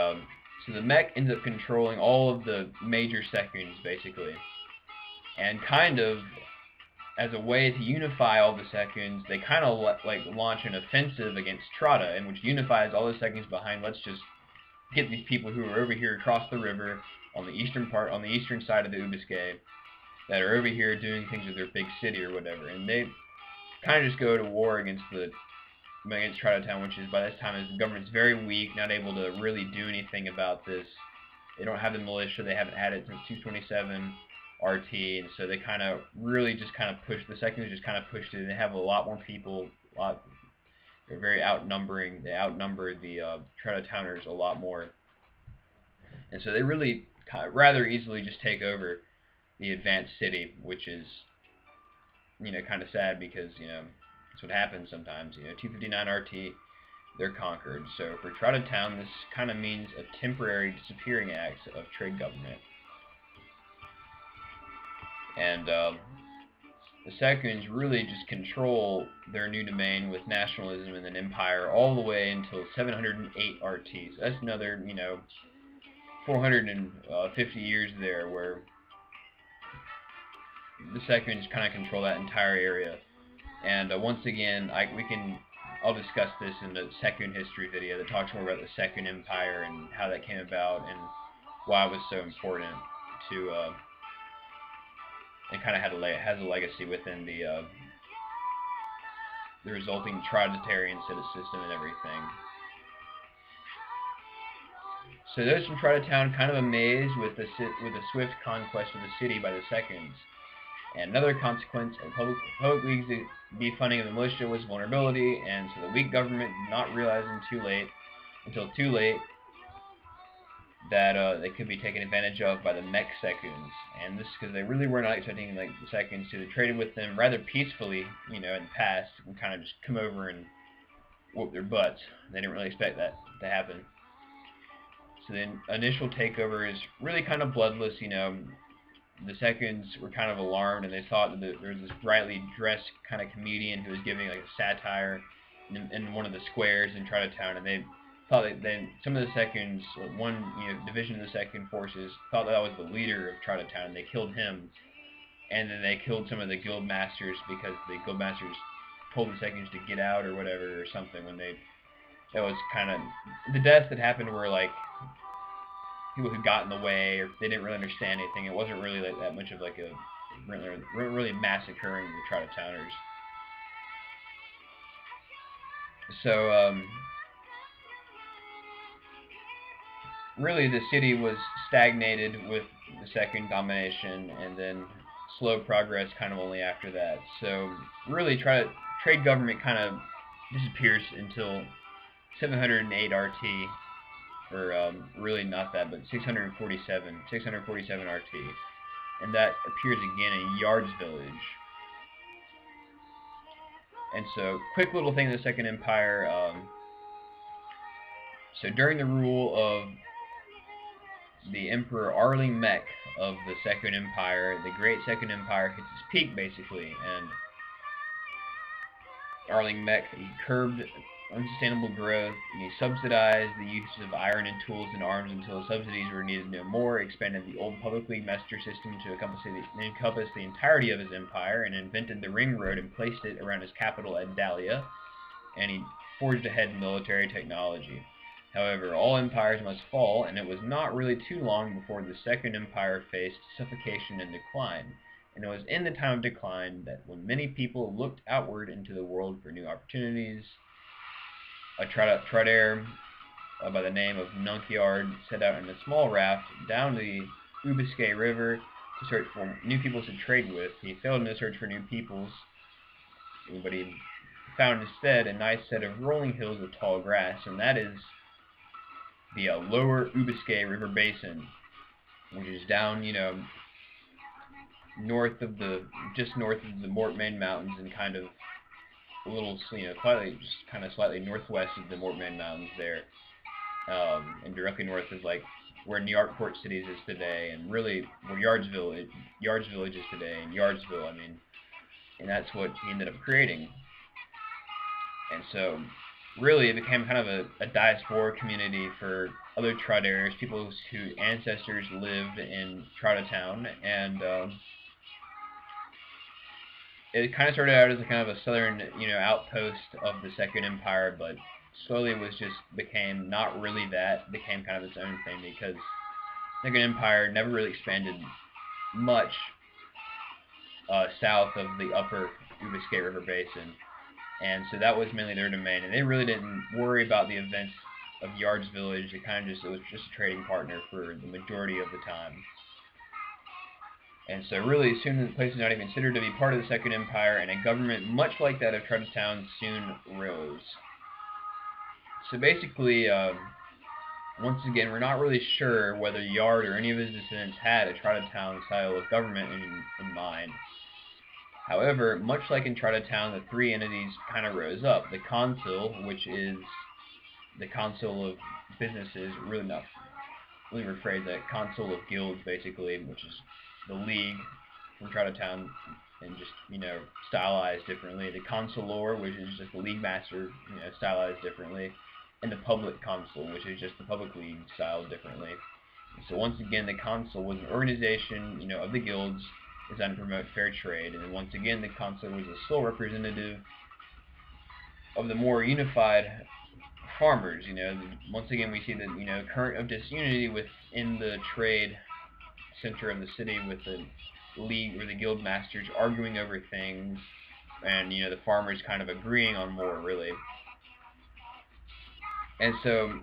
A: so the mech ends up controlling all of the major seconds basically, and kind of as a way to unify all the seconds, they kind of like launch an offensive against Trada, in which unifies all the seconds behind. Let's just get these people who are over here across the river on the eastern side of the Ubiske, that are over here doing things with their big city or whatever, and they kind of just go to war against Trada-town, which is by this time the government's very weak, not able to really do anything about this. They don't have the militia, they haven't had it since 227 RT, and so they kind of really just kind of pushed, the seconds just kind of pushed it. They have a lot more people, they're very outnumbering, they outnumber the Trada-towners a lot more. And so they really rather easily just take over the advanced city, which is, you know, kind of sad because, you know, that's what happens sometimes. You know, 259 RT, they're conquered. So for Trada-town, this kind of means a temporary disappearing act of trade government. And the seconds really just control their new domain with nationalism and an empire all the way until 708 RT. So that's another, you know, 450 years there where the seconds kind of control that entire area. And once again, I'll discuss this in the second history video that talks more about the Second Empire and how that came about and why it was so important to. It kind of has a legacy within the resulting Traditarian system and everything. So those from Trada-town kind of amazed with the swift conquest of the city by the seconds. And another consequence of public league's defunding of the militia was vulnerability, and so the weak government not realizing until too late that they could be taken advantage of by the mech seconds. And this because they really were not expecting like the seconds to have traded with them rather peacefully, you know, in the past, and kind of just come over and whoop their butts. They didn't really expect that to happen. So the initial takeover is really kind of bloodless, you know. The seconds were kind of alarmed, and they thought that there was this brightly dressed kind of comedian who was giving like a satire in one of the squares in Trada-town, and they thought that some of the seconds, one division of the second forces, thought that was the leader of Trada-town, and they killed him. And then they killed some of the guild masters because the guild masters told the seconds to get out or whatever or something. That was kind of the deaths that happened were like people who got in the way, or they didn't really understand anything. It wasn't really like that much of like a really massacring the Trada-towners. So really the city was stagnated with the second domination, and then slow progress kind of only after that. So really trade government kind of disappears until 708 RT. Or really not that, but 647 RT, and that appears again in Yardsvillage. And so, quick little thing in the Second Empire. So during the rule of the Emperor Arling Mech of the Second Empire. The Great Second Empire hits its peak, basically, and Arling Mech curbed unsustainable growth, and he subsidized the use of iron and tools and arms until the subsidies were needed no more, expanded the old public league master system to encompass the entirety of his empire, and invented the ring road and placed it around his capital at Dahlia, and he forged ahead military technology. However, all empires must fall, and it was not really too long before the Second Empire faced suffocation and decline. And it was in the time of decline that when many people looked outward into the world for new opportunities, a trader by the name of Nunkyard set out in a small raft down the Ubisque River to search for new peoples to trade with. He failed in his search for new peoples, but he found instead a nice set of rolling hills with tall grass, and that is the lower Ubisque River Basin, which is down, you know, just north of the Mortmain Mountains, and kind of a little, you know, slightly northwest of the Mortmain Mountains there, and directly north of like where New York Port Cities is today, and really where Yardsvillage is today, and Yardsville, I mean, and that's what he ended up creating. And so, really, it became kind of a diaspora community for other Traders, people whose ancestors lived in Trada-town, and it kind of started out as a kind of a southern, you know, outpost of the Second Empire, but slowly became not really that, became kind of its own thing, because the Second Empire never really expanded much south of the upper Ubisque River Basin. And so that was mainly their domain, and they really didn't worry about the events of Yardsvillage. It was just a trading partner for the majority of the time. And so really, soon the place was not even considered to be part of the Second Empire, and a government much like that of Trada-town soon rose. So basically, once again, we're not really sure whether Yard or any of his descendants had a Trada-town style of government in mind. However, much like in Trada-town, the three entities kind of rose up. The Consul, which is the Consul of businesses, really not, let me rephrase that, Consul of guilds, basically, which is the League from Trada-town, and just, you know, stylized differently. The Consulor, which is just the League Master, you know, stylized differently. And the Public Consul, which is just the Public League styled differently. So once again, the Consul was an organization, you know, of the guilds, designed to promote fair trade, and once again the Consul was a sole representative of the more unified farmers. You know, once again we see the, you know, current of disunity within the trade center of the city, with the league or the guild masters arguing over things, and, you know, the farmers kind of agreeing on more, really. And so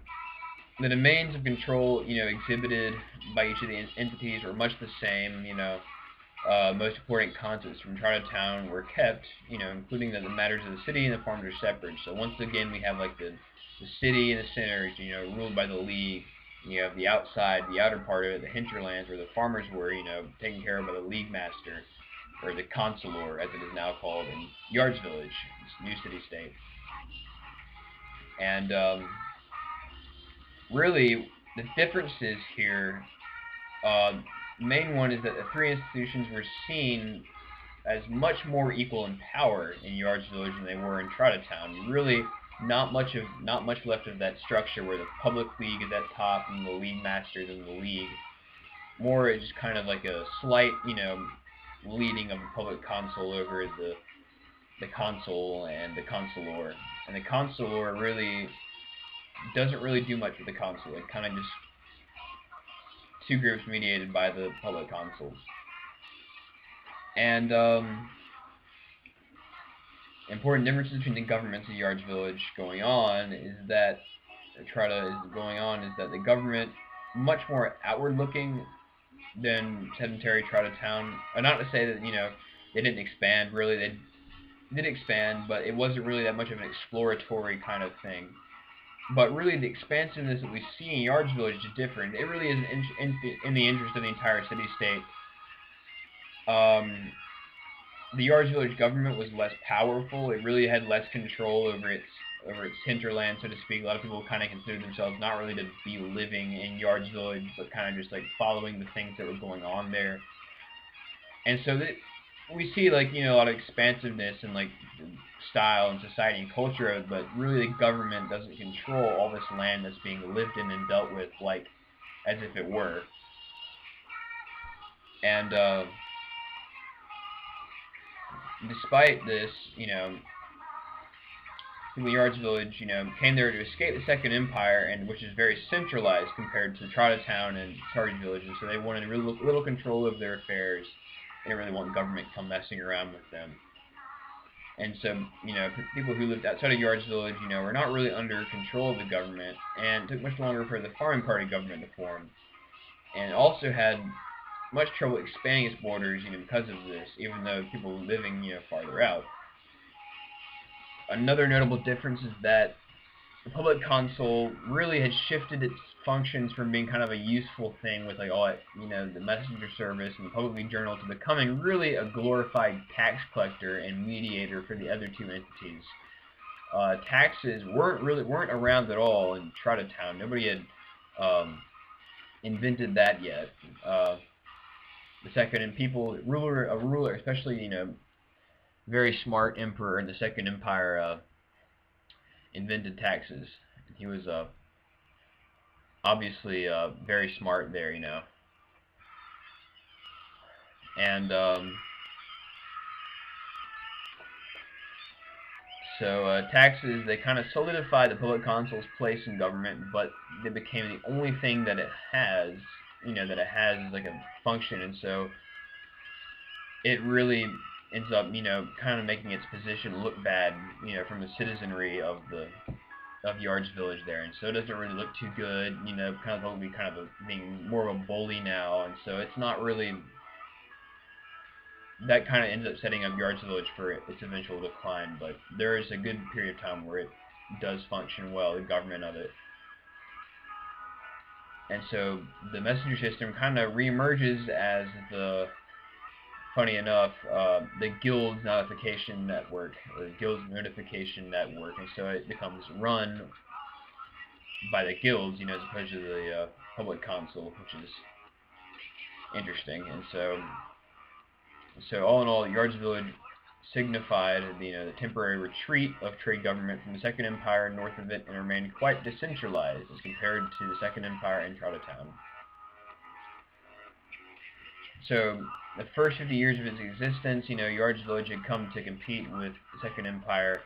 A: the domains of control, you know, exhibited by each of the entities were much the same. You know, most important concepts from Trada-town were kept, you know, including that the matters of the city and the farms are separate. So once again, we have like the city in the center, you know, ruled by the League. You have the outside, the outer part of it, the hinterlands, where the farmers were, you know, taken care of by the League Master, or the Consulor, as it is now called, in Yardsvillage, this new city-state. And really, the differences here, the main one is that the three institutions were seen as much more equal in power in Yardsvillage than they were in Trada-town. Really, not much left of that structure where the Public League is at top and the League Masters and the League. More just kind of like a slight, you know, leading of the Public Consul over the Consul and the Consulor. And the Consulor really doesn't really do much with the Consul. It kind of just two groups mediated by the Public Consul. And important differences between the governments of Yardsvillage going on is that the government much more outward looking than sedentary Trada-town. Not to say that, you know, they didn't expand. Really, they did expand, but it wasn't really that much of an exploratory kind of thing. But really, the expansiveness that we see in Yardsvillage is different. It really is in the interest of the entire city-state. The Yardsvillage government was less powerful. It really had less control over its over its hinterland, so to speak. A lot of people kind of consider themselves not really to be living in Yardsvillage, but kind of just like following the things that were going on there. And so that we see, like, you know, a lot of expansiveness and like style and society and culture of it, but really the government doesn't control all this land that's being lived in and dealt with like as if it were. And despite this, you know, the Yardsvillage, you know, came there to escape the Second Empire, and which is very centralized compared to Trada-town and Yardsvillage, and so they wanted really little control of their affairs. They didn't really want government to come messing around with them. And so, you know, people who lived outside of Yardsvillage, you know, were not really under control of the government, and it took much longer for the farming party government to form. And also had much trouble expanding its borders, you know, because of this, even though people were living, you know, farther out. Another notable difference is that the public console really had shifted its functions from being kind of a useful thing with like all that, you know, the messenger service and the public journal, to becoming really a glorified tax collector and mediator for the other two entities. Taxes weren't around at all in Trada-town. Nobody had invented that yet. The second, and people, a ruler, especially, you know, very smart emperor in the Second Empire, invented taxes. He was obviously very smart there, you know. And so taxes, they kind of solidified the public console's place in government, but they became the only thing that it has, you know, that it has like a function, and so it really ends up, you know, kind of making its position look bad, you know, from the citizenry of Yardsvillage there, and so it doesn't really look too good, you know, kind of being more of a bully now, and so it's not really, that kind of ends up setting up Yardsvillage for its eventual decline. But there is a good period of time where it does function well, the government of it. And so the messenger system kind of reemerges as the, funny enough, the guild's notification network, or guild's notification network, and so it becomes run by the guilds, you know, as opposed to the public console, which is interesting. And so all in all, Yardsvillage signified, you know, the temporary retreat of trade government from the Second Empire north of it, and remained quite decentralized as compared to the Second Empire and Trada-town. So the first 50 years of its existence, you know, Yardsvillage had come to compete with the Second Empire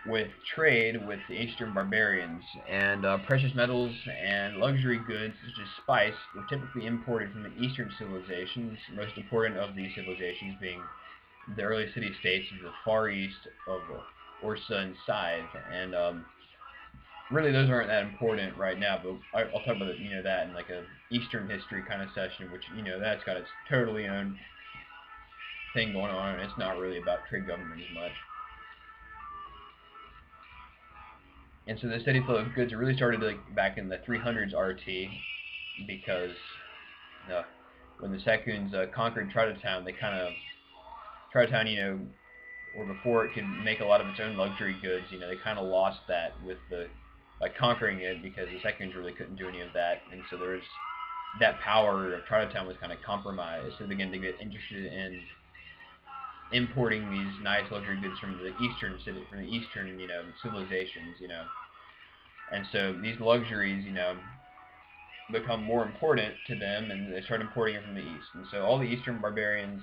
A: with trade with the Eastern barbarians, and precious metals and luxury goods such as spice were typically imported from the Eastern civilizations, most important of these civilizations being the early city-states of the far east of Orsa and Scythe, and really those aren't that important right now, but I'll talk about, you know, that in like a Eastern history kind of session, which, you know, that's got its totally own thing going on, and it's not really about trade government as much. And so the steady flow of goods really started like back in the 300s RT, because when the Seconds conquered Trada-town, they kind of, Trada-town, you know, or before it could make a lot of its own luxury goods, you know, they kind of lost that with by conquering it, because the Seconds really couldn't do any of that, and so there was that power of Trada-town was kind of compromised. So they began to get interested in importing these nice luxury goods from the Eastern, you know, civilizations, you know, and so these luxuries, you know, become more important to them, and they start importing it from the East. And so all the Eastern barbarians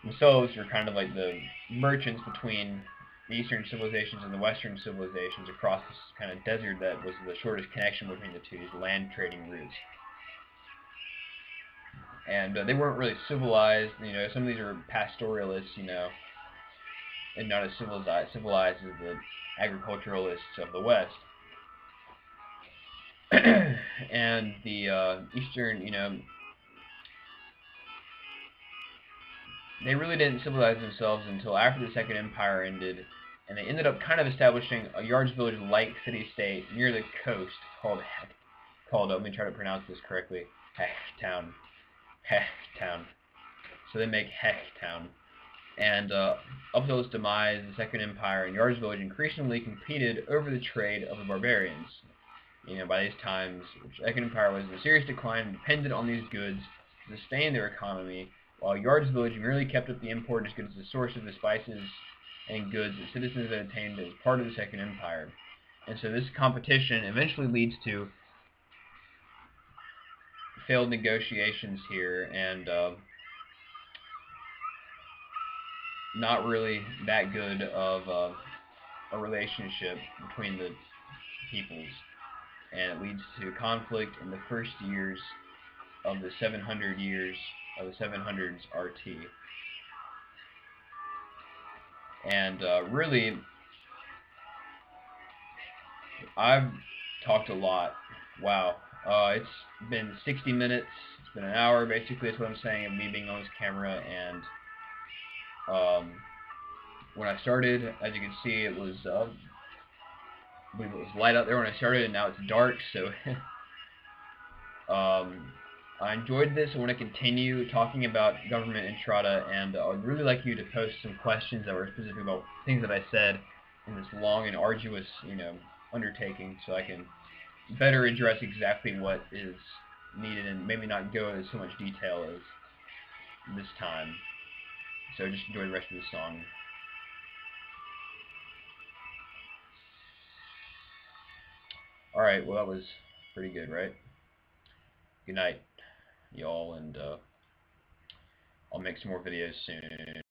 A: themselves were kind of like the merchants between the Eastern civilizations and the Western civilizations across this kind of desert that was the shortest connection between the two, these land trading routes. And they weren't really civilized, you know, some of these are pastoralists, you know, and not as civilized as the agriculturalists of the West. And the Eastern, you know, they really didn't civilize themselves until after the Second Empire ended, and they ended up kind of establishing a Yardsvillage-like city-state near the coast called, let me try to pronounce this correctly, Town. So they make Town. And up until its demise, the Second Empire and Yardsvillage increasingly competed over the trade of the barbarians. By these times, the Second Empire was in serious decline and depended on these goods to sustain their economy, while Yardsvillage merely kept up the imported goods as the source of the spices and goods that citizens had obtained as part of the Second Empire. And so this competition eventually leads to failed negotiations here, and not really that good of a relationship between the peoples, and it leads to conflict in the first years of the 700 years of the 700s RT. And really, I've talked a lot. Wow. It's been 60 minutes. It's been an hour, basically. That's what I'm saying, of me being on this camera. And when I started, as you can see, it was I believe it was light out there when I started, and now it's dark. So I enjoyed this. I want to continue talking about government in Trada, and I would really like you to post some questions that were specific about things that I said in this long and arduous, undertaking, so I can better address exactly what is needed and maybe not go into so much detail as this time. So just enjoy the rest of the song. Alright, well, that was pretty good, right? Good night, y'all, and I'll make some more videos soon.